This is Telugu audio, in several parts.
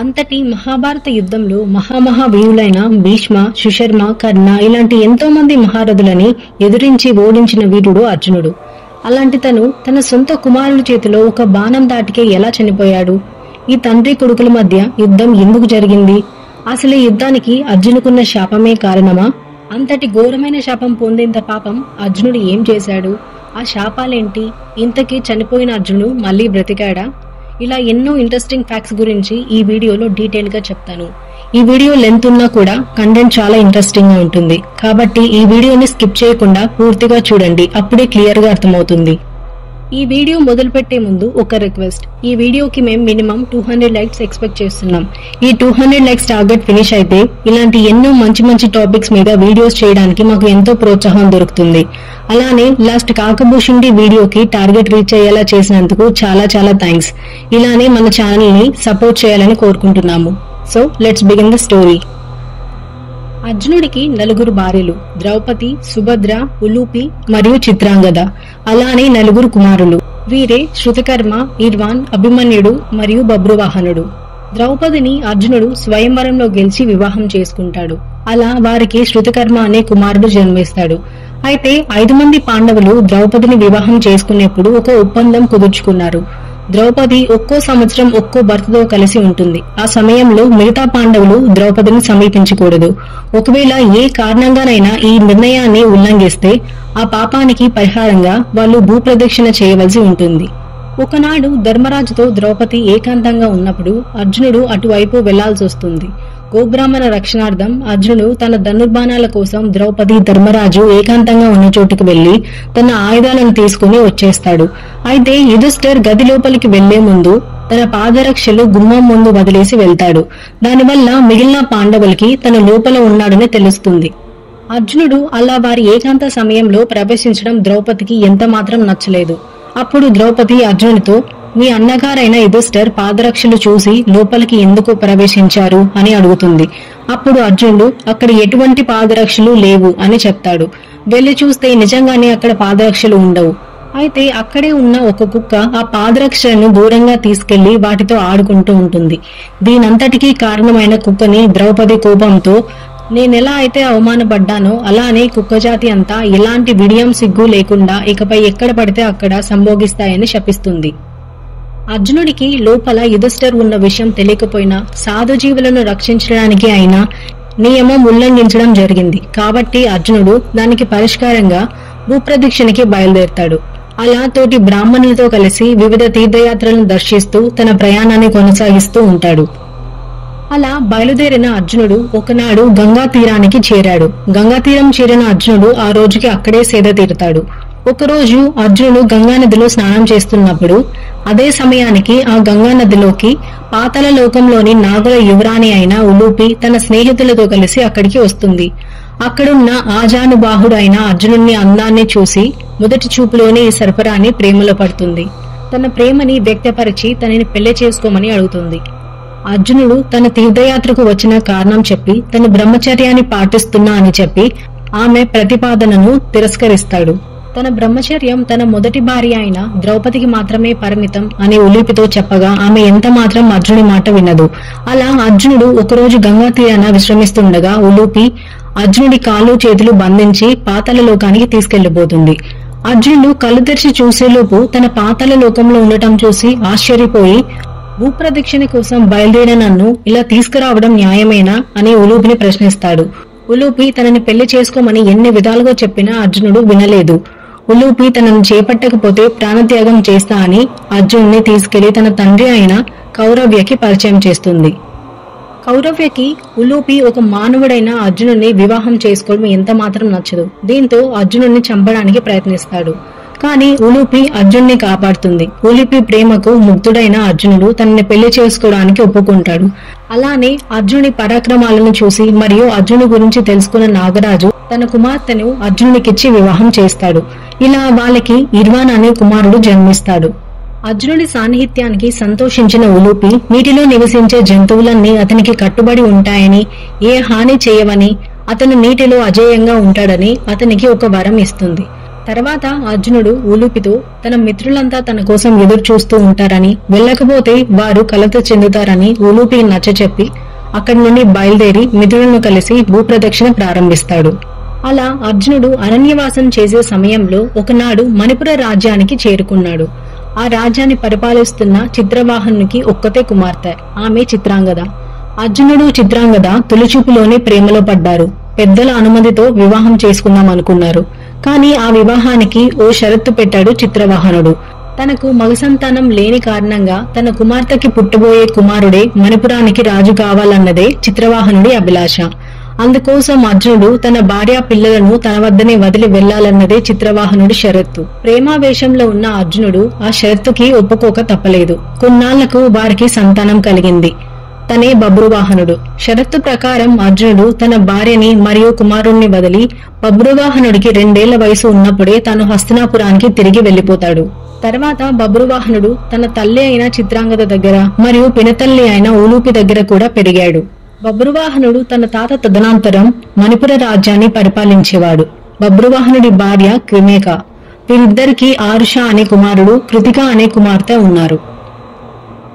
అంతటి మహాభారత యుద్ధంలో మహామహావీరులైన భీష్మ, సుశర్మ, కర్ణ ఇలాంటి ఎంతో మంది మహారథులని ఎదిరించి ఓడించిన వీరుడు అర్జునుడు. అలాంటి తన సొంత కుమారుల చేతిలో ఒక బాణం దాటికే ఎలా చనిపోయాడు? ఈ తండ్రి కొడుకుల మధ్య యుద్ధం ఎందుకు జరిగింది? అసలు ఈ యుద్ధానికి అర్జునుకున్న శాపమే కారణమా? అంతటి ఘోరమైన శాపం పొందేంత పాపం అర్జునుడు ఏం చేశాడు? ఆ శాపాలేంటి? ఇంతకీ చనిపోయిన అర్జునుడు మళ్ళీ బ్రతికాడా? ఇలా ఎన్నో ఇంట్రెస్టింగ్ ఫ్యాక్ట్స్ గురించి ఈ వీడియోలో డీటెయిల్ గా చెప్తాను. ఈ వీడియో లెంత్ ఉన్నా కూడా కంటెంట్ చాలా ఇంట్రెస్టింగ్ గా ఉంటుంది. కాబట్టి ఈ వీడియోని స్కిప్ చేయకుండా పూర్తిగా చూడండి, అప్పుడే క్లియర్ గా అర్థమవుతుంది. ఈ వీడియో మొదలు పెట్టే ముందు ఒక రిక్వెస్ట్. ఈ వీడియోకి మేము మినిమం 200 లైక్స్ ఎక్స్పెక్ట్ చేస్తున్నాం. ఈ 200 లైక్స్ టార్గెట్ ఫినిష్ అయితే ఇలాంటి ఎన్నో మంచి మంచి టాపిక్స్ మీద వీడియోస్ చేయడానికి మాకు ఎంతో ప్రోత్సాహం దొరుకుతుంది. అలానే లాస్ట్ కాకభూషుండి వీడియోకి టార్గెట్ రీచ్ అయ్యేలా చేసినందుకు చాలా చాలా థ్యాంక్స్. ఇలానే మన ఛానల్ ని సపోర్ట్ చేయాలని కోరుకుంటున్నాము. So let's begin the story. అర్జునుడికి 4 భార్యలు: ద్రౌపది, సుభద్ర, ఉలూపి మరియు చిత్రాంగద. అలానే 4 కుమారులు. వీరే శృతకర్మ, ఇర్వాన్, అభిమన్యుడు మరియు బబ్రువాహనుడు. ద్రౌపదిని అర్జునుడు స్వయంవరంలో గెలిచి వివాహం చేసుకుంటాడు. అలా వారికి శృతకర్మ అనే కుమారుడు జన్మిస్తాడు. అయితే 5 మంది పాండవులు ద్రౌపదిని వివాహం చేసుకునేప్పుడు ఒక ఒప్పందం కుదుర్చుకున్నారు. ద్రౌపది ఒక్కో సంవత్సరం ఒక్కో భర్తతో కలిసి ఉంటుంది. ఆ సమయంలో మిగతా పాండవులు ద్రౌపదిని సమీపించకూడదు. ఒకవేళ ఏ కారణంగానైనా ఈ నిర్ణయాన్ని ఉల్లంఘిస్తే ఆ పాపానికి పరిహారంగా వాళ్ళు భూప్రదక్షిణ చేయవలసి ఉంటుంది. ఒకనాడు ధర్మరాజుతో ద్రౌపది ఏకాంతంగా ఉన్నప్పుడు అర్జునుడు అటువైపు వెళ్లాల్సి వస్తుంది. గోబ్రాహ్మణ రక్షణార్థం అర్జునుడు తన ధనుర్బాణాల కోసం ద్రౌపది, ధర్మరాజు ఏకాంతంగా ఉన్న చోటుకు వెళ్లి తన ఆయుధాలను తీసుకుని వచ్చేస్తాడు. అయితే యుధిష్ఠిర్ గది లోపలికి వెళ్లే ముందు తన పాదరక్షలు గుమ్మం ముందు వదిలేసి వెళ్తాడు. దానివల్ల మిగిలిన పాండవులకి తన లోపల ఉన్నాడని తెలుస్తుంది. అర్జునుడు అలా వారి ఏకాంత సమయంలో ప్రవేశించడం ద్రౌపదికి ఎంత మాత్రం నచ్చలేదు. అప్పుడు ద్రౌపది అర్జునుడితో, మీ అన్నగారైన యుధిష్ఠిర్ పాదరక్షలు చూసి లోపలికి ఎందుకు ప్రవేశించారు అని అడుగుతుంది. అప్పుడు అర్జునుడు అక్కడ ఎటువంటి పాదరక్షలు లేవు అని చెప్తాడు. వెళ్లి చూస్తే నిజంగానే అక్కడ పాదరక్షలు ఉండవు. అయితే అక్కడే ఉన్న ఒక కుక్క ఆ పాదరక్షలను దూరంగా తీసుకెళ్లి వాటితో ఆడుకుంటూ ఉంటుంది. దీనంతటికీ కారణమైన కుక్కని ద్రౌపది కోపంతో, నేనెలా అయితే అవమానపడ్డానో అలానే కుక్కజాతి అంతా ఎలాంటి విడియం సిగ్గు లేకుండా ఇకపై ఎక్కడ పడితే అక్కడ సంభోగిస్తాయని శపిస్తుంది. అర్జునుడికి లోపల యుధిష్ఠిర్ ఉన్న విషయం తెలియకపోయినా సాధుజీవులను రక్షించడానికి అయినా నియమం ఉల్లంఘించడం జరిగింది. కాబట్టి అర్జునుడు దానికి పరిష్కారంగా భూప్రదక్షిణకి బయలుదేరతాడు. అలా తోటి బ్రాహ్మణులతో కలిసి వివిధ తీర్థయాత్రలను దర్శిస్తూ తన ప్రయాణాన్ని కొనసాగిస్తూ ఉంటాడు. అలా బయలుదేరిన అర్జునుడు ఒకనాడు గంగా తీరానికి చేరాడు. గంగా తీరం చేరిన అర్జునుడు ఆ రోజుకి అక్కడే సేద తీరుతాడు. ఒకరోజు అర్జునుడు గంగా నదిలో స్నానం చేస్తున్నప్పుడు అదే సమయానికి ఆ గంగా నదిలోకి పాతాళ లోకంలోని నాగుల యువరాణి అయిన ఉలూపి తన స్నేహితులతో కలిసి అక్కడికి వస్తుంది. అక్కడున్న ఆజానుబాహుడు అయిన అర్జునుడిని అందాన్ని చూసి మొదటి చూపులోనే ఈ సర్పరాణి ప్రేమలో పడుతుంది. తన ప్రేమని వ్యక్తపరిచి తనని పెళ్లి చేసుకోమని అడుగుతుంది. అర్జునుడు తన తీర్థయాత్రకు వచ్చిన కారణం చెప్పి తన బ్రహ్మచర్యాన్ని పాటిస్తున్నా అని చెప్పి ఆమె ప్రతిపాదనను తిరస్కరిస్తాడు. తన బ్రహ్మచర్యం తన మొదటి భార్య అయిన ద్రౌపదికి మాత్రమే పరిమితం అని ఉలూపితో చెప్పగా ఆమె ఎంత మాత్రం అర్జునుడి మాట వినదు. అలా అర్జునుడు ఒకరోజు గంగా తీరాన విశ్రమిస్తుండగా ఉలూపి అర్జునుడి కాళ్ళు చేతులు బంధించి పాతాళ లోకానికి తీసుకెళ్లిపోతుంది. అర్జునుడు కళ్ళు తెరిచి చూసేలోపు తన పాతాళ లోకంలో ఉండటం చూసి ఆశ్చర్యపోయి, భూప్రదక్షిణ కోసం బయలుదేరిన నన్ను ఇలా తీసుకురావడం న్యాయమేనా అని ఉలూపిని ప్రశ్నిస్తాడు. ఉలూపి తనని పెళ్లి చేసుకోమని ఎన్ని విధాలుగా చెప్పినా అర్జునుడు వినలేదు. ఉలూపి తనను చేపట్టకపోతే ప్రాణత్యాగం చేస్తా అని అర్జునుడిని తీసుకెళ్లి తన తండ్రి అయిన కౌరవ్యకి పరిచయం చేస్తుంది. కౌరవ్యకి ఉలూపి ఒక మానవుడైన అర్జునుడిని వివాహం చేసుకోవడం ఎంత మాత్రం నచ్చదు. దీంతో అర్జునుడిని చంపడానికి ప్రయత్నిస్తాడు. కానీ ఉలూపి అర్జున్ని కాపాడుతుంది. ఉలూపి ప్రేమకు ముగ్ధుడైన అర్జునుడు తనని పెళ్లి చేసుకోవడానికి ఒప్పుకుంటాడు. అలానే అర్జునుడి పరాక్రమాలను చూసి మరియు అర్జునుడి గురించి తెలుసుకున్న నాగరాజు తన కుమార్తెను అర్జునుడికిచ్చి వివాహం చేస్తాడు. ఇలా వాళ్ళకి ఇర్వాన్ అనే కుమారుడు జన్మిస్తాడు. అర్జునుడి సాన్నిహిత్యానికి సంతోషించిన ఉలూపి నీటిలో నివసించే జంతువులన్నీ అతనికి కట్టుబడి ఉంటాయని, ఏ హాని చేయవని, అతను నీటిలో అజేయంగా ఉంటాడని అతనికి ఒక వరం ఇస్తుంది. తర్వాత అర్జునుడు ఉలూపితో తన మిత్రులంతా తన కోసం ఎదురు చూస్తూ ఉంటారని, వెళ్ళకపోతే వారు కలత చెందుతారని ఉలూపికి నచ్చచెప్పి అక్కడి నుండి బయలుదేరి మిత్రులను కలిసి భూప్రదక్షిణ ప్రారంభిస్తాడు. అలా అర్జునుడు అరణ్యవాసం చేసే సమయంలో ఒకనాడు మణిపుర రాజ్యానికి చేరుకున్నాడు. ఆ రాజ్యాన్ని పరిపాలిస్తున్న చిత్రవాహనునికి ఒక్కతే కుమార్తె, ఆమె చిత్రాంగద. అర్జునుడు చిత్రాంగద తొలిచూపులోనే ప్రేమలో పడ్డారు. పెద్దల అనుమతితో వివాహం చేసుకుందాం అనుకున్నారు. కానీ ఆ వివాహానికి ఓ షరతు పెట్టాడు చిత్రవాహనుడు. తనకు మగ సంతానం లేని కారణంగా తన కుమార్తెకి పుట్టబోయే కుమారుడే మణిపురానికి రాజు కావాలన్నదే చిత్రవాహనుడి అభిలాష. అందుకోసం అర్జునుడు తన భార్య పిల్లలను తన వద్దనే వదిలి వెళ్లాలన్నదే చిత్రవాహనుడి షరత్తు. ప్రేమావేశంలో ఉన్న అర్జునుడు ఆ షరతుకి ఒప్పుకోక తప్పలేదు. కొన్నాళ్లకు వారికి సంతానం కలిగింది. తనే బబ్రువాహనుడు. షరత్తు ప్రకారం అర్జునుడు తన భార్యని మరియు కుమారుణ్ణి వదిలి బబ్రువాహనుడికి 2 ఏళ్ల వయసు ఉన్నప్పుడే తాను హస్తినాపురానికి తిరిగి వెళ్లిపోతాడు. తర్వాత బబ్రువాహనుడు తన తల్లి అయిన చిత్రాంగద దగ్గర మరియు పినతల్లి అయిన ఉలూపి దగ్గర కూడా పెరిగాడు. బబ్రువాహనుడు తన తాత తదనంతరం మణిపుర రాజ్యాన్ని పరిపాలించేవాడు. బబ్రువాహనుడి భార్య క్రిమేక. వీరిద్దరికీ ఆరుష అనే కుమారుడు, కృతిక అనే కుమార్తె ఉన్నారు.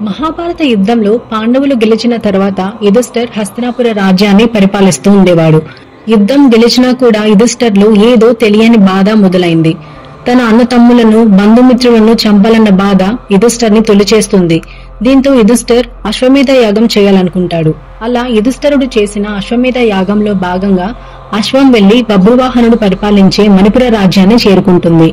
మహాభారత యుద్ధంలో పాండవులు గెలిచిన తర్వాత యుధిష్ఠిర్ హస్తినాపుర రాజ్యాన్ని పరిపాలిస్తూ ఉండేవాడు. యుద్ధం గెలిచినా కూడా యుధిష్ఠిర్లో ఏదో తెలియని బాధ మొదలైంది. తన అన్నతమ్ములను, బంధుమిత్రులను చంపాలన్న బాధ యుధిష్ఠిర్ని తొలిచేస్తుంది. దీంతో యుధిష్ఠిర్ అశ్వమేధ యాగం చేయాలనుకుంటాడు. అలా యుధిష్ఠిరుడు చేసిన అశ్వమేధ యాగంలో భాగంగా అశ్వం వెళ్లి బబ్రువాహనుడు పరిపాలించే మణిపుర రాజ్యాన్ని చేరుకుంటుంది.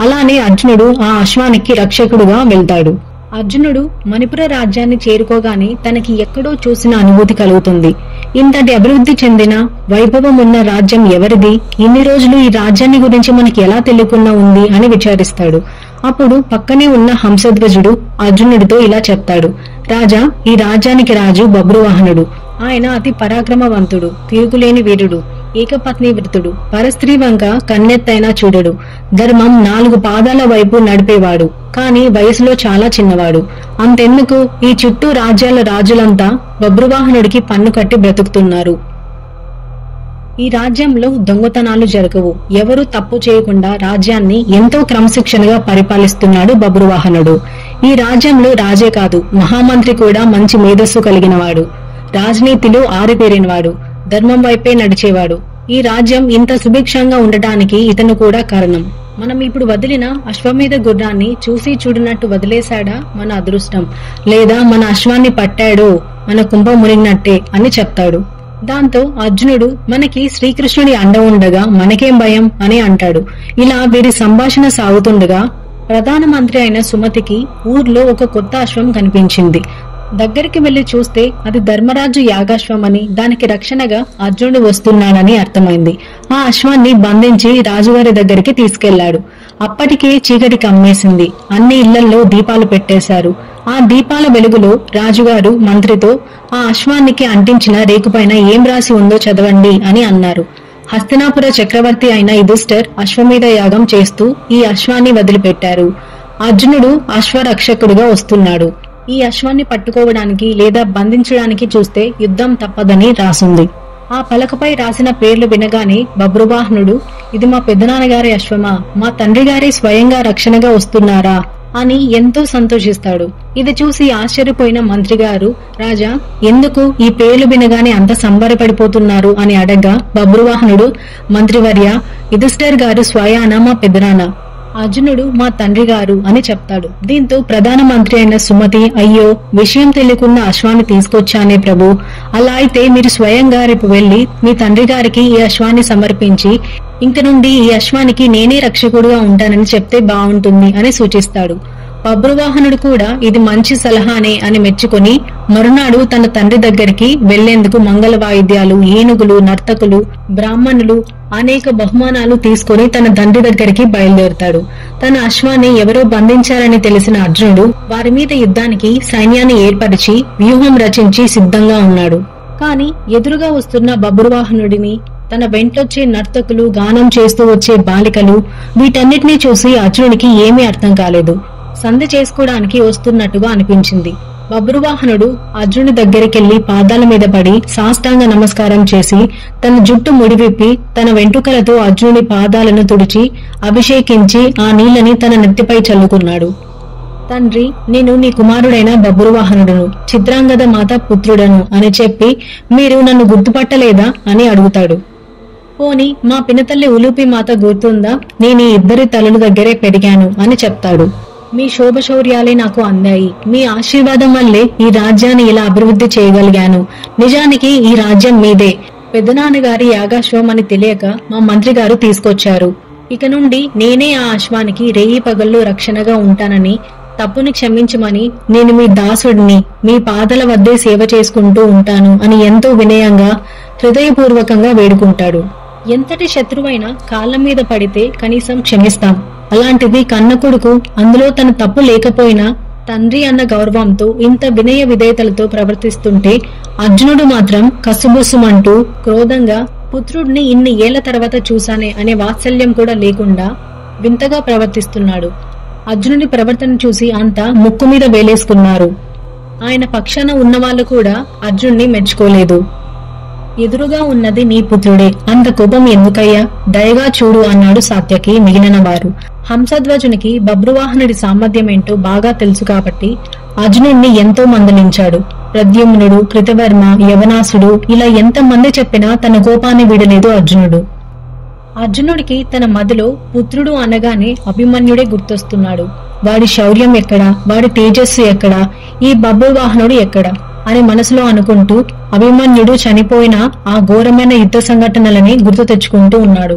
అలానే అర్జునుడు ఆ అశ్వానికి రక్షకుడుగా వెళ్తాడు. అర్జునుడు మణిపుర రాజ్యాన్ని చేరుకోగానే తనకి ఎక్కడో చూసిన అనుభూతి కలుగుతుంది. ఇంతటి అభివృద్ధి చెందిన వైభవం ఉన్న రాజ్యం ఎవరిది? ఇన్ని రోజులు ఈ రాజ్యాన్ని గురించి మనకి ఎలా తెలియకుండా ఉంది అని విచారిస్తాడు. అప్పుడు పక్కనే ఉన్న హంసధ్వజుడు అర్జునుడితో ఇలా చెప్తాడు. రాజా, ఈ రాజ్యానికి రాజు బబ్రువాహనుడు. ఆయన అతి పరాక్రమవంతుడు, తిరుగులేని వీరుడు, ఏకపత్ని వృతుడు, పరస్త్రీ వంక కన్నెత్తైనా చూడడు, ధర్మం 4 పాదాల వైపు నడిపేవాడు. కాని వయసులో చాలా చిన్నవాడు. అంతెందుకు, ఈ చుట్టూ రాజ్యాల రాజులంతా బబ్రువాహనుడికి పన్ను కట్టి బ్రతుకుతున్నారు. ఈ రాజ్యంలో దొంగతనాలు జరగవు. ఎవరూ తప్పు చేయకుండా రాజ్యాన్ని ఎంతో క్రమశిక్షణగా పరిపాలిస్తున్నాడు బబ్రువాహనుడు. ఈ రాజ్యంలో రాజే కాదు, మహామంత్రి కూడా మంచి మేధస్సు కలిగినవాడు, రాజనీతిలో ఆరితేరినవాడు, ధర్మం వైపే నడిచేవాడు. ఈ రాజ్యం ఇంత సుభిక్షంగా ఉండటానికి ఇతను కూడా కారణం. మనం ఇప్పుడు వదిలిన అశ్వమేధ గుర్రాన్ని చూసి చూడనట్టు వదిలేశాడా మన అదృష్టం, లేదా మన అశ్వాన్ని పట్టాడో మన కుంభ మునిగినట్టే అని చెప్తాడు. దాంతో అర్జునుడు, మనకి శ్రీకృష్ణుడి అండ ఉండగా మనకేం భయం అని అంటాడు. ఇలా వీరి సంభాషణ సాగుతుండగా ప్రధానమంత్రి అయిన సుమతికి ఊర్లో ఒక కొత్త అశ్వం కనిపించింది. దగ్గరికి వెళ్లి చూస్తే అది ధర్మరాజు యాగాశ్వమని, దానికి రక్షణగా అర్జునుడు వస్తున్నాడని అర్థమైంది. ఆ అశ్వాన్ని బంధించి రాజుగారి దగ్గరికి తీసుకెళ్లాడు. అప్పటికే చీకటి కమ్మేసింది. అన్ని ఇళ్లల్లో దీపాలు పెట్టేశారు. ఆ దీపాల వెలుగులో రాజుగారు మంత్రితో ఆ అశ్వానికి అంటించిన రేకుపైన ఏం రాసి ఉందో చదవండి అని అన్నారు. హస్తినాపుర చక్రవర్తి అయిన యుధిష్ఠిర్ అశ్వమేధ యాగం చేస్తూ ఈ అశ్వాన్ని వదిలిపెట్టారు. అర్జునుడు అశ్వరక్షకుడుగా వస్తున్నాడు. ఈ అశ్వాన్ని పట్టుకోవడానికి లేదా బంధించడానికి చూస్తే యుద్ధం తప్పదని రాసుంది. ఆ పలకపై రాసిన పేర్లు వినగానే బబ్రువాహనుడు, ఇది మా పెద్దనాన్నగారి అశ్వమా, మా తండ్రి గారి స్వయంగా రక్షణగా వస్తున్నారా అని ఎంతో సంతోషిస్తాడు. ఇది చూసి ఆశ్చర్యపోయిన మంత్రి గారు, రాజా, ఎందుకు ఈ పేర్లు వినగానే అంత సంబరపడిపోతున్నారు అని అడగ్గా బబ్రువాహనుడు, మంత్రివర్య, యుధిష్ఠిర్ గారు స్వయాన మా పెద్దనాన్న, అర్జునుడు మా తండ్రి గారు అని చెప్తాడు. దీంతో ప్రధానమంత్రి అయిన సుమతి, అయ్యో, విషయం తెలియకుండా అశ్వాన్ని తీసుకొచ్చానే ప్రభు, అలా అయితే మీరు స్వయంగా రేపు వెళ్లి మీ తండ్రి గారికి ఈ అశ్వాన్ని సమర్పించి ఇంక నుండి ఈ అశ్వానికి నేనే రక్షకుడుగా ఉంటానని చెప్తే బాగుంటుంది అని సూచిస్తాడు. బబ్రువాహనుడు కూడా ఇది మంచి సలహానే అని మెచ్చుకొని మరునాడు తన తండ్రి దగ్గరికి వెళ్లేందుకు మంగళ వాయిద్యాలు, ఏనుగులు, నర్తకులు, బ్రాహ్మణులు, అనేక బహుమానాలు తీసుకుని తన తండ్రి దగ్గరికి బయలుదేరుతాడు. తన అశ్వాన్ని ఎవరో బంధించారని తెలిసిన అర్జునుడు వారి మీద యుద్ధానికి సైన్యాన్ని ఏర్పరిచి వ్యూహం రచించి సిద్ధంగా ఉన్నాడు. కాని ఎదురుగా వస్తున్న బబ్రువాహనుడిని, తన వెంటొచ్చే నర్తకులు, గానం చేస్తూ వచ్చే బాలికలు, వీటన్నిటినీ చూసి అర్జునుడికి ఏమీ అర్థం కాలేదు. సంధి చేసుకోవడానికి వస్తున్నట్టుగా అనిపించింది. బబ్రువాహనుడు అర్జునుడి దగ్గరికెళ్లి పాదాల మీద పడి సాష్టాంగ నమస్కారం చేసి తన జుట్టు ముడివిప్పి తన వెంట్రుకలతో అర్జునుడి పాదాలను తుడిచి అభిషేకించి ఆ నీళ్లని తన నెత్తిపై చల్లుకున్నాడు. తండ్రి, నేను నీ కుమారుడైన బబ్రువాహనుడును, చిత్రాంగద మాత పుత్రుడను అని చెప్పి మీరు నన్ను గుర్తుపట్టలేదా అని అడుగుతాడు. పోని మా పినతల్లి ఉలూపి మాత గుర్తుందా? నేను ఈ ఇద్దరి తలల దగ్గరే పెరిగాను అని చెప్తాడు. మీ శోభశౌర్యాలే నాకు అందాయి. మీ ఆశీర్వాదం వల్లే ఈ రాజ్యాన్ని ఇలా అభివృద్ధి చేయగలిగాను. నిజానికి ఈ రాజ్యం మీదే. పెద్దనాన్నగారి యాగాశ్వం అని తెలియక మా మంత్రి గారు తీసుకొచ్చారు. ఇక నుండి నేనే ఆ అశ్వానికి రేయి పగళ్ళు రక్షణగా ఉంటానని, తప్పుని క్షమించమని నేను మీ దాసుడిని, మీ పాదల వద్దే సేవ చేసుకుంటూ ఉంటాను అని ఎంతో వినయంగా హృదయపూర్వకంగా వేడుకుంటాడు. ఎంతటి శత్రువైనా కాళ్ల మీద పడితే కనీసం క్షమిస్తాం. అలాంటిది కన్న కొడుకు, అందులో తన తప్పు లేకపోయినా తండ్రి అన్న గౌరవంతో ఇంత వినయ విధేయతలతో ప్రవర్తిస్తుంటే అర్జునుడు మాత్రం కసుబుసుమంటూ క్రోధంగా పుత్రుడిని ఇన్ని ఏళ్ల తర్వాత చూశానే అనే వాత్సల్యం కూడా లేకుండా వింతగా ప్రవర్తిస్తున్నాడు. అర్జునుడి ప్రవర్తన చూసి అంతా ముక్కు మీద వేలేసుకున్నారు. ఆయన పక్షాన ఉన్నవాళ్లు కూడా అర్జునుడిని మెచ్చుకోలేదు. ఎదురుగా ఉన్నది నీ పుత్రుడే, అంత కోపం ఎందుకయ్యా? దయగా చూడు అన్నాడు సాత్యకి మిగిలిన వారు. హంసధ్వజునికి బబ్రువాహనుడి సామర్థ్యమేంటో బాగా తెలుసు కాబట్టి అర్జునుడిని ఎంతో మందలించాడు. ప్రద్యుమ్నుడు, కృతవర్మ, యవనాసుడు ఇలా ఎంతమంది చెప్పినా తన కోపాన్ని వీడలేదు అర్జునుడు. అర్జునుడికి తన మదిలో పుత్రుడు అనగానే అభిమన్యుడే గుర్తొస్తున్నాడు. వాడి శౌర్యం ఎక్కడా, వాడి తేజస్సు ఎక్కడా, ఈ బబ్రువాహనుడు ఎక్కడా అని మనసులో అనుకుంటూ అభిమన్యుడు చనిపోయిన ఆ ఘోరమైన యుద్ధ సంఘటనలని గుర్తు తెచ్చుకుంటూ ఉన్నాడు.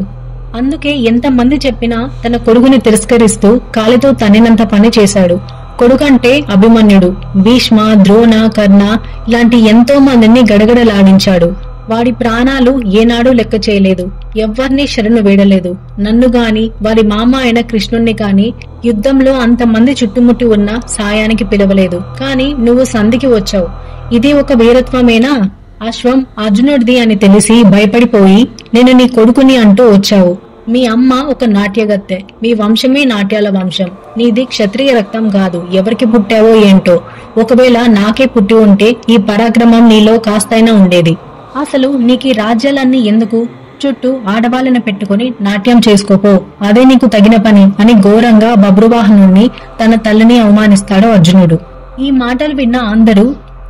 అందుకే ఎంతమంది చెప్పినా తన కొడుకుని తిరస్కరిస్తూ కాలితో తన్నినంత పని చేశాడు. కొడుకంటే అభిమన్యుడు. భీష్మ, ద్రోణ, కర్ణ ఇలాంటి ఎంతో మందిని గడగడలాడించాడు. వాడి ప్రాణాలు ఏనాడూ లెక్క చేయలేదు. ఎవ్వర్నీ శరణు వేడలేదు. నన్ను గాని వారి మామ అయిన కృష్ణుణ్ణి కాని యుద్ధంలో అంతమంది చుట్టుముట్టి ఉన్న సాయానికి పిలవలేదు. కాని నువ్వు సంధికి వచ్చావు. ఇది ఒక వీరత్వమేనా? అశ్వం అర్జునుడిది అని తెలిసి భయపడిపోయి నేను నీ కొడుకుని అంటూ వచ్చావు. మీ అమ్మ ఒక నాట్యగత్తె. మీ వంశమే నాట్యాల వంశం. నీది క్షత్రియ రక్తం కాదు. ఎవరికి పుట్టావో ఏంటో. ఒకవేళ నాకే పుట్టి ఉంటే ఈ పరాక్రమం నీలో కాస్తైనా ఉండేది. అసలు నీకీ రాజ్యాలన్నీ ఎందుకు? చుట్టూ ఆడవాళ్ళని పెట్టుకుని నాట్యం చేసుకోపో, అదే నీకు తగిన పని అని ఘోరంగా బబ్రువాహనుణ్ణి తన తల్లిని అవమానిస్తాడు అర్జునుడు. ఈ మాటలు విన్న అందరూ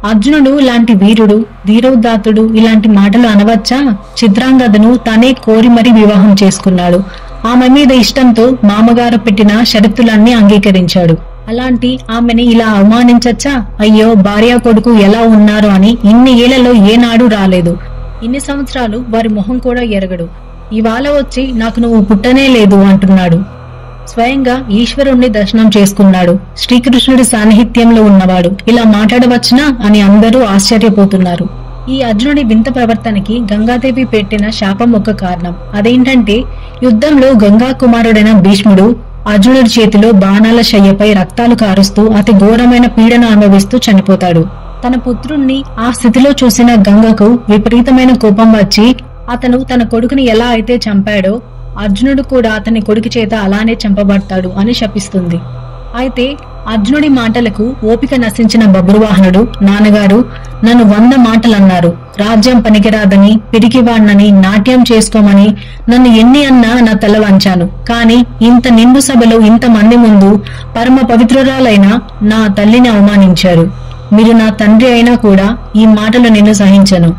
అర్జునుడు లాంటి వీరుడు, ధీరోదాత్తుడు ఇలాంటి మాటలు అనవచ్చా? చిత్రాంగదను తనే కోరి మరీ వివాహం చేసుకున్నాడు. ఆమె మీద ఇష్టంతో మామగారు పెట్టిన షరతులన్నీ అంగీకరించాడు. అలాంటి ఆమెని ఇలా అవమానించచ్చా? అయ్యో, భార్య కొడుకు ఎలా ఉన్నారు అని ఇన్ని ఏళ్లలో ఏనాడు రాలేదు. ఇన్ని సంవత్సరాలు వారి మొహం కూడా ఎరగడు. ఇవాళ వచ్చి నాకు నువ్వు పుట్టనే లేదు అంటున్నాడు. స్వయంగా ఈశ్వరుణ్ణి దర్శనం చేసుకున్నాడు. శ్రీకృష్ణుడి సాన్నిహిత్యంలో ఉన్నవాడు ఇలా మాట్లాడవచ్చునా అని అందరూ ఆశ్చర్యపోతున్నారు. ఈ అర్జునుడి వింత ప్రవర్తనకి గంగాదేవి పెట్టిన శాపం ఒక కారణం. అదేంటంటే యుద్ధంలో గంగా కుమారుడైన భీష్ముడు అర్జునుడి చేతిలో బాణాల శయ్యపై రక్తాలు కారుస్తూ అతి ఘోరమైన పీడన అనుభవిస్తూ చనిపోతాడు. తన పుత్రుణ్ణి ఆ స్థితిలో చూసిన గంగకు విపరీతమైన కోపం వచ్చి అతను తన కొడుకుని ఎలా అయితే చంపాడో అర్జునుడు కూడా అతని కొడుకు చేత అలానే చంపబడతాడు అని శపిస్తుంది. అయితే అర్జునుడి మాటలకు ఓపిక నశించిన బబ్రువాహనుడు, నాన్నగారు నన్ను 100 మాటలన్నారు. రాజ్యం పనికిరాదని, పిరికివాణ్ణని, నాట్యం చేసుకోమని నన్ను ఎన్ని అన్నా నా తల వంచాను. కాని ఇంత నిండు సభలో ఇంతమంది ముందు పరమ పవిత్రురాలైన నా తల్లిని అవమానించారు. మీరు నా తండ్రి అయినా కూడా ఈ మాటలు నేను సహించను.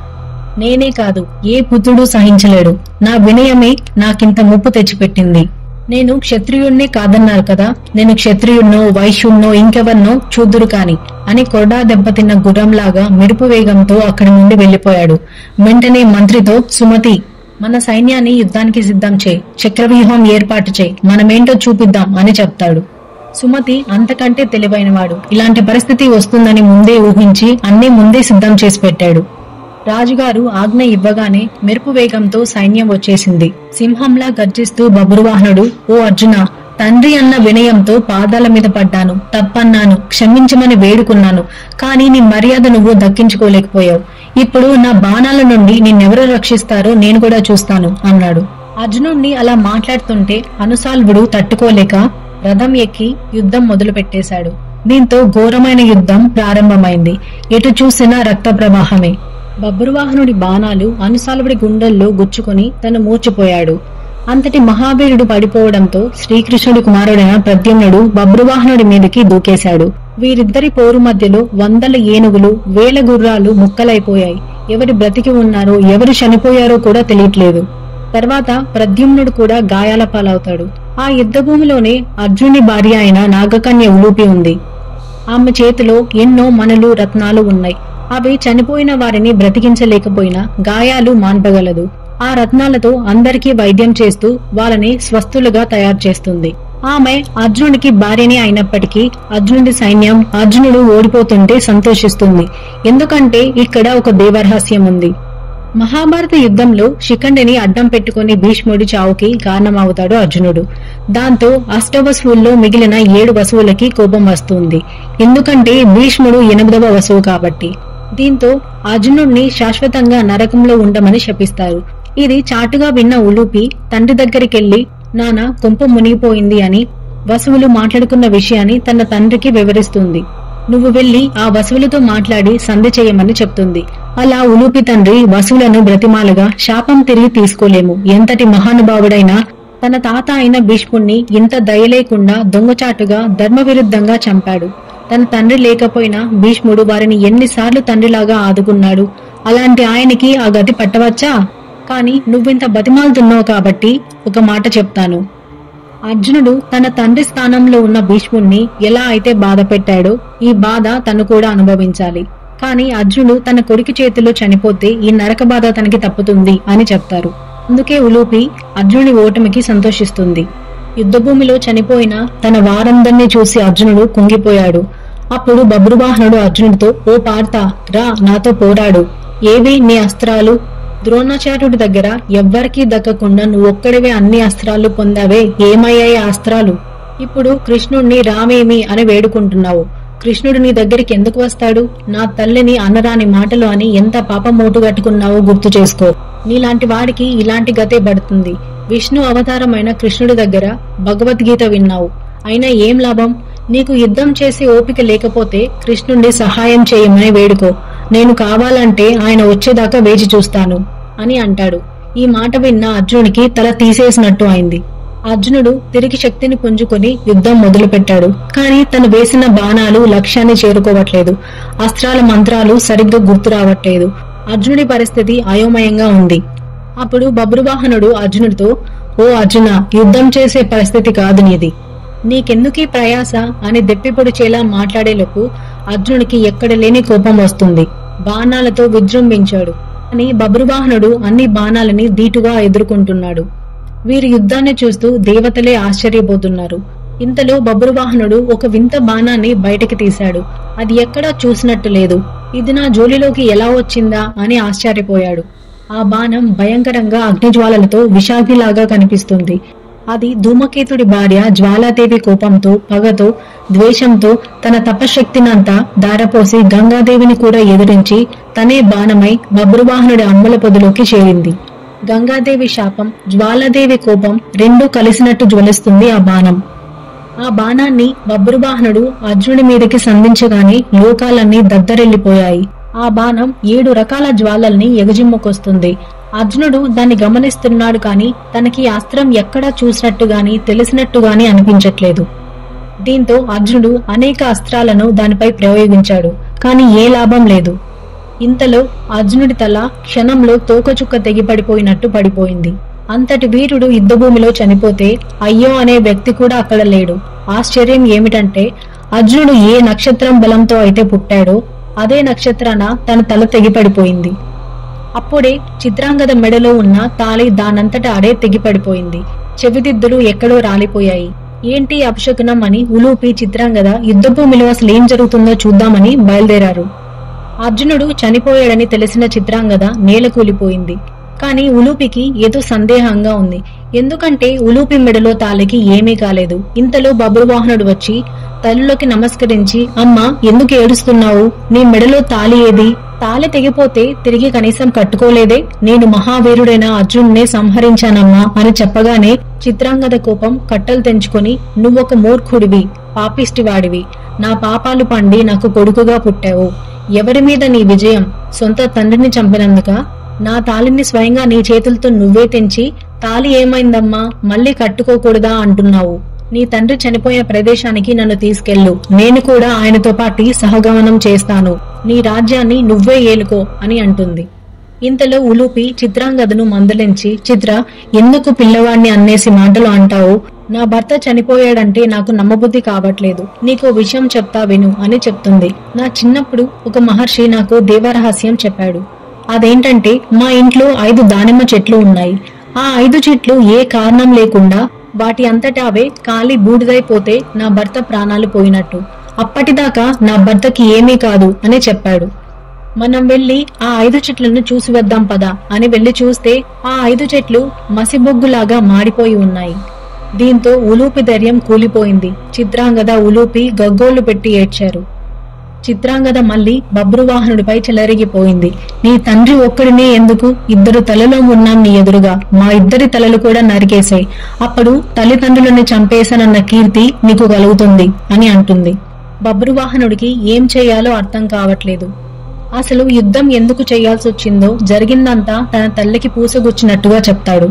నేనే కాదు, ఏ పుత్రుడు సహించలేడు. నా వినయమే నాకింత ముప్పు తెచ్చిపెట్టింది. నేను క్షత్రియుణ్ణి కాదన్నారు కదా, నేను క్షత్రియుణ్ణో, వైశ్యుణ్ణో, ఇంకెవరినో చూద్దురు కాని అని కొరడా దెబ్బతిన్న గుర్రంలాగా మెరుపు వేగంతో అక్కడి నుండి వెళ్లిపోయాడు. వెంటనే మంత్రితో, సుమతి, మన సైన్యాన్ని యుద్ధానికి సిద్ధం చేయి, చక్రవ్యూహం ఏర్పాటు చేయి, మనమేంటో చూపిద్దాం అని చెప్తాడు. సుమతి అంతకంటే తెలివైనవాడు. ఇలాంటి పరిస్థితి వస్తుందని ముందే ఊహించి అన్నీ ముందే సిద్ధం చేసి పెట్టాడు. రాజుగారు ఆజ్ఞ ఇవ్వగానే మెరుపు వేగంతో సైన్యం వచ్చేసింది. సింహంలా గర్జిస్తూ బబ్రువాహనుడు, ఓ అర్జున, తండ్రి అన్న వినయంతో పాదాల మీద పడ్డాను, తప్పన్నాను, క్షమించమని వేడుకున్నాను. కాని నీ మర్యాద నువ్వు దక్కించుకోలేకపోయావు. ఇప్పుడు నా బాణాల నుండి నిన్నెవరు రక్షిస్తారో నేను కూడా చూస్తాను అన్నాడు. అర్జునుణ్ణి అలా మాట్లాడుతుంటే అనుసాల్వుడు తట్టుకోలేక రథం ఎక్కి యుద్ధం మొదలు పెట్టేశాడు. దీంతో ఘోరమైన యుద్ధం ప్రారంభమైంది. ఎటు చూసినా రక్త ప్రవాహమే. బబ్రువాహనుడి బాణాలు అనుసాలుడి గుండెల్లో గుచ్చుకుని తను మూర్చిపోయాడు. అంతటి మహావీరుడు పడిపోవడంతో శ్రీకృష్ణుడి కుమారుడైన ప్రద్యుమ్నుడు బబ్రువాహనుడి మీదకి దూకేశాడు. వీరిద్దరి పోరు మధ్యలో వందల ఏనుగులు, వేల గుర్రాలు ముక్కలైపోయాయి. ఎవరు బ్రతికి ఉన్నారో ఎవరు చనిపోయారో కూడా తెలియట్లేదు. తర్వాత ప్రద్యుమ్నుడు కూడా గాయాల పాలవుతాడు. ఆ యుద్ధభూమిలోనే అర్జునుడి భార్య అయిన నాగకన్య ఉలూపి ఉంది. ఆమె చేతిలో ఎన్నో మణులు, రత్నాలు ఉన్నాయి. అవి చనిపోయిన వారిని బ్రతికించలేకపోయినా గాయాలు మాన్పగలదు. ఆ రత్నాలతో అందరికీ వైద్యం చేస్తూ వాళ్ళని స్వస్థులుగా తయారు చేస్తుంది. ఆమె అర్జునుడికి భార్యని అయినప్పటికీ అర్జునుడి సైన్యం అర్జునుడు ఓడిపోతుంటే సంతోషిస్తుంది. ఎందుకంటే ఇక్కడ ఒక దేవరహస్యం ఉంది. మహాభారత యుద్ధంలో శిఖండిని అడ్డం పెట్టుకుని భీష్ముడి చావుకి కారణమవుతాడు అర్జునుడు. దాంతో అష్టవసువుల్లో మిగిలిన 7 వసువులకి కోపం వస్తుంది. ఎందుకంటే భీష్ముడు 8వ వసువు కాబట్టి. దీంతో అర్జునుడిని శాశ్వతంగా నరకంలో ఉండమని శపిస్తారు. ఇది చాటుగా విన్న ఉలూపి తండ్రి దగ్గరికెళ్లి నాన్న కొంప మునిగిపోయింది అని వసువులు మాట్లాడుకున్న విషయాన్ని తన తండ్రికి వివరిస్తుంది. నువ్వు వెళ్లి ఆ వసువులతో మాట్లాడి సంధి చేయమని చెప్తుంది. అలా ఉలూపి తండ్రి వసువులను బ్రతిమాలగా శాపం తిరిగి తీసుకోలేము. ఎంతటి మహానుభావుడైనా తన తాత అయిన భీష్ముణ్ణి ఇంత దయలేకుండా దొంగచాటుగా ధర్మవిరుద్ధంగా చంపాడు. తన తండ్రి లేకపోయినా భీష్ముడు వారిని ఎన్నిసార్లు తండ్రిలాగా ఆదుకున్నాడు. అలాంటి ఆయనకి ఆ గతి పట్టవచ్చా? కాని నువ్వింత బతిమాలుతున్నావు కాబట్టి ఒక మాట చెప్తాను. అర్జునుడు తన తండ్రి స్థానంలో ఉన్న భీష్ముణ్ణి ఎలా అయితే బాధ పెట్టాడో ఈ బాధ తను కూడా అనుభవించాలి. కాని అర్జునుడు తన కొడుకు చేతిలో చనిపోతే ఈ నరక బాధ తనకి తప్పుతుంది అని చెప్తారు. అందుకే ఉలూపి అర్జునుడి ఓటమికి సంతోషిస్తుంది. యుద్ధభూమిలో చనిపోయిన తన వారందర్నీ చూసి అర్జునుడు కుంగిపోయాడు. అప్పుడు బబ్రువాహనుడు అర్జునుడితో, ఓ పార్థ, రా నాతో పోరాడు. ఏవి నీ అస్త్రాలు? ద్రోణాచార్యుడి దగ్గర ఎవ్వరికీ దక్కకుండా నువ్వొక్కడివే అన్ని అస్త్రాలు పొందావే, ఏమయ్యాయి ఆ అస్త్రాలు? ఇప్పుడు కృష్ణుణ్ణి రామేమి అని వేడుకుంటున్నావు. కృష్ణుడు నీ దగ్గరికి ఎందుకు వస్తాడు? నా తల్లిని అనరాని మాటలు అని ఎంత పాపం మూటుగట్టుకున్నావో గుర్తు చేసుకో. నీలాంటి వాడికి ఇలాంటి గతే పడుతుంది. విష్ణు అవతారమైన కృష్ణుడి దగ్గర భగవద్గీత విన్నావు, అయినా ఏం లాభం? నీకు యుద్ధం చేసే ఓపిక లేకపోతే కృష్ణుణ్ణి సహాయం చేయమని వేడుకో. నేను కావాలంటే ఆయన వచ్చేదాకా వేచి చూస్తాను అని అంటాడు. ఈ మాట విన్న అర్జునుడికి తల తీసేసినట్టు అయింది. అర్జునుడు తిరిగి శక్తిని పుంజుకొని యుద్ధం మొదలు పెట్టాడు. కాని తను వేసిన బాణాలు లక్ష్యాన్ని చేరుకోవట్లేదు. అస్త్రాల మంత్రాలు సరిగ్గా గుర్తు రావట్లేదు. అర్జునుడి పరిస్థితి అయోమయంగా ఉంది. అప్పుడు బబ్రువాహనుడు అర్జునుడితో, ఓ అర్జున, యుద్ధం చేసే పరిస్థితి కాదు నీది. నీకెందుకీ ప్రయాస అని దెప్పిపొడిచేలా మాట్లాడేలోపు అర్జునుడికి ఎక్కడ లేని కోపం వస్తుంది. బాణాలతో విజృంభించాడు. అని బబ్రువాహనుడు అన్ని బాణాలని ధీటుగా ఎదుర్కొంటున్నాడు. వీరి యుద్ధాన్ని చూస్తూ దేవతలే ఆశ్చర్యపోతున్నారు. ఇంతలో బబ్రువాహనుడు ఒక వింత బాణాన్ని బయటికి తీశాడు. అది ఎక్కడా చూసినట్టు లేదు. ఇది నా జోలిలోకి ఎలా వచ్చిందా అని ఆశ్చర్యపోయాడు. ఆ బాణం భయంకరంగా అగ్నిజ్వాలలతో విషాగ్నిలాగా కనిపిస్తుంది. అది ధూమకేతుడి భార్య జ్వాలాదేవి కోపంతో, పగతో, ద్వేషంతో తన తపశక్తినంతా దారపోసి గంగాదేవిని కూడా ఎదిరించి తనే బాణమై బబ్రువాహనుడి అంబల పొదిలోకి చేరింది. గంగాదేవి శాపం, జ్వాలాదేవి కోపం రెండూ కలిసినట్టు జ్వలిస్తుంది ఆ బాణం. ఆ బాణాన్ని బబ్రువాహనుడు అర్జునుడి మీదకి సంధించగానే లోకాలన్నీ దద్దరెళ్లిపోయాయి. ఆ బాణం 7 రకాల జ్వాలల్ని ఎగజిమ్ముకొస్తుంది. అర్జునుడు దాన్ని గమనిస్తున్నాడు కాని తనకి అస్త్రం ఎక్కడా చూసినట్టుగాని తెలిసినట్టుగాని అనిపించట్లేదు. దీంతో అర్జునుడు అనేక అస్త్రాలను దానిపై ప్రయోగించాడు. కాని ఏ లాభం లేదు. ఇంతలో అర్జునుడి తల క్షణంలో తోకచుక్క తెగిపడిపోయినట్టు పడిపోయింది. అంతటి వీరుడు యుద్ధభూమిలో చనిపోతే అయ్యో అనే వ్యక్తి కూడా అక్కడ లేడు. ఆశ్చర్యం ఏమిటంటే అర్జునుడు ఏ నక్షత్రం బలంతో అయితే పుట్టాడో అదే నక్షత్రాన తన తల తెగిపడిపోయింది. అప్పుడే చిత్రాంగద మెడలో ఉన్న తాళి దానంతట అడే తెగిపడిపోయింది. చెవిదిద్దులు ఎక్కడో రాలిపోయాయి. ఏంటి అపశకునం అని ఉలూపి చిత్రాంగద యుద్ధభూమిలో అసలు ఏం జరుగుతుందో చూద్దామని బయలుదేరారు. అర్జునుడు చనిపోయాడని తెలిసిన చిత్రాంగద నేలకూలిపోయింది. కాని ఉలూపికి ఏదో సందేహంగా ఉంది. ఎందుకంటే ఉలూపి మెడలో తాళికి ఏమీ కాలేదు. ఇంతలో బబ్రువాహనుడు వచ్చి తల్లిలోకి నమస్కరించి, అమ్మా, ఎందుకు ఏడుస్తున్నావు? నీ మెడలో తాళి ఏది? తాళి తెగిపోతే తిరిగి కనీసం కట్టుకోలేదే? నేను మహావీరుడైన అర్జునునే సంహరించానమ్మా అని చెప్పగానే చిత్రాంగద కోపం కట్టలు తెంచుకొని, నువ్వొక మూర్ఖుడివి, పాపిష్టివాడివి. నా పాపాలు పండి నాకు కొడుకుగా పుట్టావు. ఎవరి మీద నీ విజయం? సొంత తండ్రిని చంపినందుక? నా తాళిని స్వయంగా నీ చేతులతో నువ్వే తెంచి తాళి ఏమైందమ్మా, మళ్ళీ కట్టుకోకూడదా అంటున్నావు. నీ తండ్రి చనిపోయిన ప్రదేశానికి నన్ను తీసుకెళ్ళు, నేను కూడా ఆయనతో పాటి సహగమనం చేస్తాను. నీ రాజ్యాన్ని నువ్వే ఏలుకో అని అంటుంది. ఇంతలో ఉలూపి చిత్రాంగదను మందలించి, చిత్ర, ఎందుకు పిల్లవాడిని అన్నేసి మాటలు అంటావు? నా భర్త చనిపోయాడంటే నాకు నమ్మబుద్ధి కావట్లేదు. నీకో విషయం చెప్తా విను అని చెప్తుంది. నా చిన్నప్పుడు ఒక మహర్షి నాకు దేవరహస్యం చెప్పాడు. అదేంటంటే, మా ఇంట్లో 5 దానిమ్మ చెట్లు ఉన్నాయి. ఆ 5 చెట్లు ఏ కారణం లేకుండా వాటి అంతటా అవే కాలి బూడిదైపోతే నా భర్త ప్రాణాలు పోయినట్టు. అప్పటిదాకా నా భర్తకి ఏమీ కాదు అని చెప్పాడు. మనం వెళ్లి ఆ 5 చెట్లను చూసి వద్దాం పదా అని వెళ్లి చూస్తే ఆ 5 చెట్లు మసిబొగ్గులాగా మాడిపోయి ఉన్నాయి. దీంతో ఉలూపి ధైర్యం కూలిపోయింది. చిత్రాంగద, ఉలూపి గగ్గోళ్లు పెట్టి ఏడ్చారు. చిత్రాంగద మళ్లీ బబ్రువాహనుడిపై చెలరిగిపోయింది. నీ తండ్రి ఒక్కడినే ఎందుకు? 2 తలలో ఉన్నాం నీ ఎదురుగా, మా 2 తలలు కూడా నరికేశాయి. అప్పుడు తల్లిదండ్రులని చంపేశానన్న కీర్తి నీకు కలుగుతుంది అని అంటుంది. బబ్రువాహనుడికి ఏం చేయాలో అర్థం కావట్లేదు. అసలు యుద్ధం ఎందుకు చేయాల్సి వచ్చిందో జరిగిందంతా తన తల్లికి పూసగుచ్చినట్టుగా చెప్తాడు.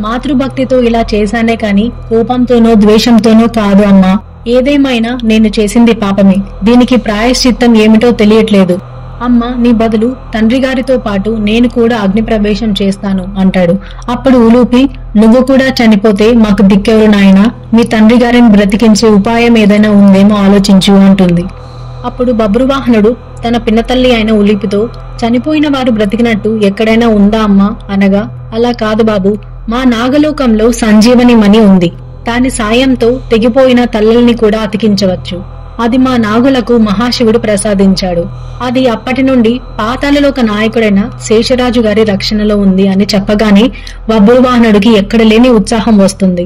మాతృభక్తితో ఇలా చేశానే కాని కోపంతోనో ద్వేషంతోనో కాదు అమ్మా. ఏదేమైనా నేను చేసింది పాపమే. దీనికి ప్రాయశ్చిత్తం ఏమిటో తెలియట్లేదు. అమ్మ, నీ బదులు తండ్రి గారితో పాటు నేను కూడా అగ్ని ప్రవేశం చేస్తాను అంటాడు. అప్పుడు ఉలూపి, నువ్వు కూడా చనిపోతే మాకు దిక్కెవరు నాయనా? మీ తండ్రి గారిని బ్రతికించే ఉపాయం ఏదైనా ఉందేమో ఆలోచించు అంటుంది. అప్పుడు బబ్రువాహనుడు తన పిన్నతల్లి అయిన ఉలిపితో, చనిపోయిన వారు బ్రతికినట్టు ఎక్కడైనా ఉందా అమ్మా అనగా, అలా కాదు బాబు, మా నాగలోకంలో సంజీవని మణి ఉంది. దాని సాయంతో తెగిపోయిన తల్లల్ని కూడా అతికించవచ్చు. అది మా నాగులకు మహాశివుడు ప్రసాదించాడు. అది అప్పటి నుండి పాతాళలోక నాయకుడైన శేషరాజు గారి రక్షణలో ఉంది అని చెప్పగానే బబ్రువాహనుడికి ఎక్కడ లేని ఉత్సాహం వస్తుంది.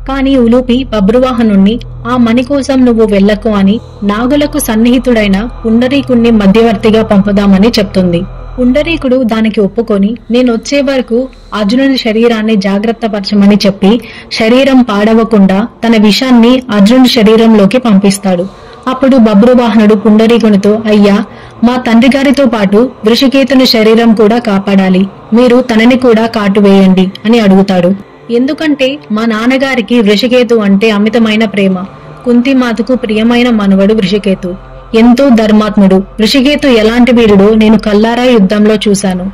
కాని ఉలూపి బబ్రువాహనుణ్ణి, ఆ మణి కోసం నువ్వు వెళ్ళకు అని నాగులకు సన్నిహితుడైన పుండరీకుణ్ణి మధ్యవర్తిగా పంపుదామని చెప్తుంది. పుండరీకుడు దానికి ఒప్పుకొని, నేనొచ్చే వరకు అర్జునుడి శరీరాన్ని జాగ్రత్త పరచమని చెప్పి శరీరం పాడవకుండా తన విషాన్ని అర్జునుడి శరీరంలోకి పంపిస్తాడు. అప్పుడు బబ్రువాహనుడు పుండరీకునితో, అయ్యా, మా తండ్రి గారితో పాటు వృషికేతుని శరీరం కూడా కాపాడాలి. మీరు తనని కూడా కాటువేయండి అని అడుగుతాడు. ఎందుకంటే మా నాన్నగారికి వృషికేతు అంటే అమితమైన ప్రేమ. కుంతిమాతకు ప్రియమైన మనవడు వృషికేతు. ఎంతో ధర్మాత్ముడు. వృషికేతు ఎలాంటి వీరుడో నేను కల్లారా యుద్ధంలో చూశాను.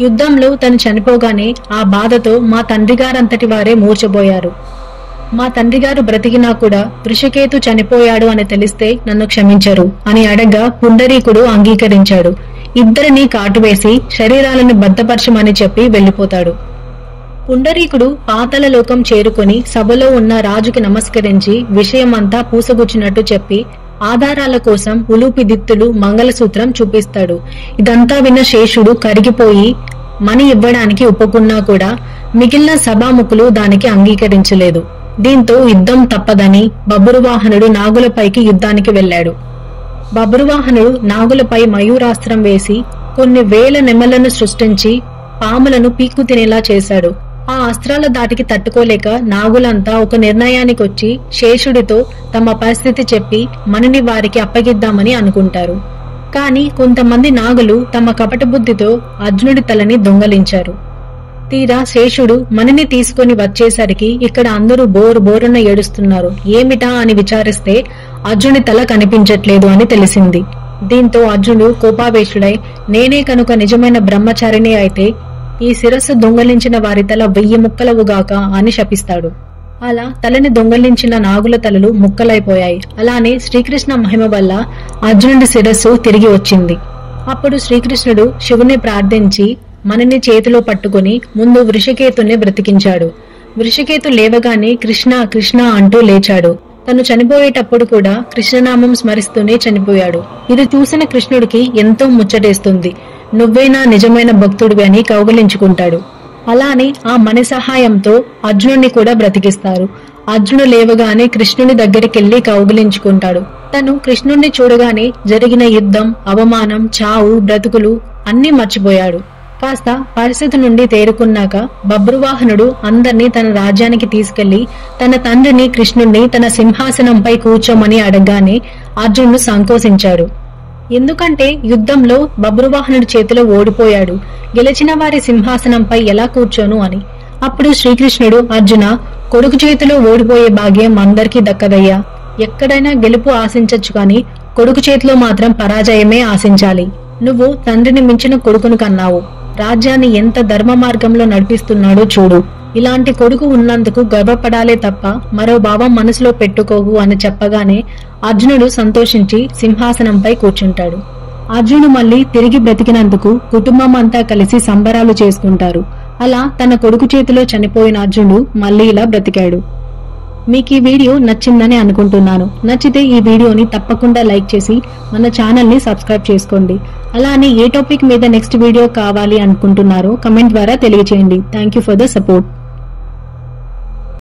యుద్ధంలో తను చనిపోగానే ఆ బాధతో మా తండ్రి గారంతటి వారే మూర్చబోయారు. మా తండ్రి గారు బ్రతికినా కూడా వృషికేతు చనిపోయాడు అని తెలిస్తే నన్ను క్షమించరు అని అడగ్గా పుండరీకుడు అంగీకరించాడు. ఇద్దరిని కాటువేసి శరీరాలను బద్ధపరచమని చెప్పి వెళ్లిపోతాడు. పుండరీకుడు పాతాళలోకం చేరుకుని సభలో ఉన్న రాజుకి నమస్కరించి విషయమంతా పూసగుచ్చినట్టు చెప్పి ఆధారాల కోసం ఉలూపి దిత్తులు మంగళసూత్రం చూపిస్తాడు. ఇదంతా విన్న శేషుడు కరిగిపోయి మణి ఇవ్వడానికి ఒప్పుకున్నా కూడా మిగిలిన సభాముఖులు దానికి అంగీకరించలేదు. దీంతో యుద్ధం తప్పదని బబ్రువాహనుడు నాగులపైకి యుద్ధానికి వెళ్లాడు. బబ్రువాహనుడు నాగులపై మయూరాస్త్రం వేసి కొన్ని వేల నెమలను సృష్టించి పాములను పీక్కు తినేలా చేశాడు. ఆ అస్త్రాల దాటికి తట్టుకోలేక నాగులంతా ఒక నిర్ణయానికొచ్చి శేషుడితో తమ పరిస్థితి చెప్పి మణిని వారికి అప్పగిద్దామని అనుకుంటారు. కాని కొంతమంది నాగులు తమ కపట బుద్ధితో అర్జునుడి తలని దొంగలించారు. తీరా శేషుడు మణిని తీసుకుని వచ్చేసరికి ఇక్కడ అందరూ బోరున ఏడుస్తున్నారు. ఏమిటా అని విచారిస్తే అర్జునుడి తల కనిపించట్లేదు అని తెలిసింది. దీంతో అర్జునుడు కోపావేశుడై, నేనే కనుక నిజమైన బ్రహ్మచారిణి అయితే ఈ శిరస్సు దొంగలించిన వారి తల 1000 ముక్కలవుగాక అని శపిస్తాడు. అలా తలని దొంగలించిన నాగుల తలలు ముక్కలైపోయాయి. అలానే శ్రీకృష్ణ మహిమ వల్ల అర్జునుడి శిరస్సు తిరిగి వచ్చింది. అప్పుడు శ్రీకృష్ణుడు శివుని ప్రార్థించి మణిని చేతిలో పట్టుకుని ముందు వృషికేతుని బ్రతికించాడు. వృషికేతు లేవగానే కృష్ణ కృష్ణ అంటూ లేచాడు. తను చనిపోయేటప్పుడు కూడా కృష్ణనామం స్మరిస్తూనే చనిపోయాడు. ఇది చూసిన కృష్ణుడికి ఎంతో ముచ్చటేస్తుంది. నువ్వేనా నిజమైన భక్తుడివి అని కౌగిలించుకుంటాడు. అలానే ఆ మణి సహాయంతో అర్జునుడిని కూడా బ్రతికిస్తారు. అర్జునుడు లేవగానే కృష్ణుని దగ్గరికెళ్లి కౌగిలించుకుంటాడు. తను కృష్ణుణ్ణి చూడగానే జరిగిన యుద్ధం, అవమానం, చావు, బ్రతుకులు అన్నీ మర్చిపోయాడు. కాస్త పరిస్థితి నుండి తేరుకున్నాక బబ్రువాహనుడు అందర్నీ తన రాజ్యానికి తీసుకెళ్లి తన తండ్రిని కృష్ణుణ్ణి తన సింహాసనంపై కూర్చోమని అడగగానే అర్జునుడు సంకోచించాడు. ఎందుకంటే యుద్ధంలో బబ్రువాహనుడి చేతిలో ఓడిపోయాడు. గెలిచిన వారి సింహాసనంపై ఎలా కూర్చోను అని. అప్పుడు శ్రీకృష్ణుడు, అర్జున, కొడుకు చేతిలో ఓడిపోయే భాగ్యం అందరికీ దక్కదయ్యా. ఎక్కడైనా గెలుపు ఆశించొచ్చు కాని కొడుకు చేతిలో మాత్రం పరాజయమే ఆశించాలి. నువ్వు తండ్రిని మించిన కొడుకును కన్నావు. రాజ్యాన్ని ఎంత ధర్మ మార్గంలో నడిపిస్తున్నాడో చూడు. ఇలాంటి కొడుకు ఉన్నందుకు గర్వపడాలే తప్ప మరో భావం మనసులో పెట్టుకోవు అని చెప్పగానే అర్జునుడు సంతోషించి సింహాసనంపై కూర్చుంటాడు. అర్జునుడు మళ్లీ తిరిగి బ్రతికినందుకు కుటుంబం అంతా కలిసి సంబరాలు చేసుకుంటారు. అలా తన కొడుకు చేతిలో చనిపోయిన అర్జునుడు మళ్లీ ఇలా బ్రతికాడు. మీకు ఈ వీడియో నచ్చిందని అనుకుంటున్నాను. నచ్చితే ఈ వీడియోని తప్పకుండా లైక్ చేసి మన ఛానల్ ని సబ్స్క్రైబ్ చేసుకోండి. అలానే ఏ టాపిక్ మీద నెక్స్ట్ వీడియో కావాలి అనుకుంటున్నారో కమెంట్ ద్వారా తెలియజేయండి. Thank you for the support.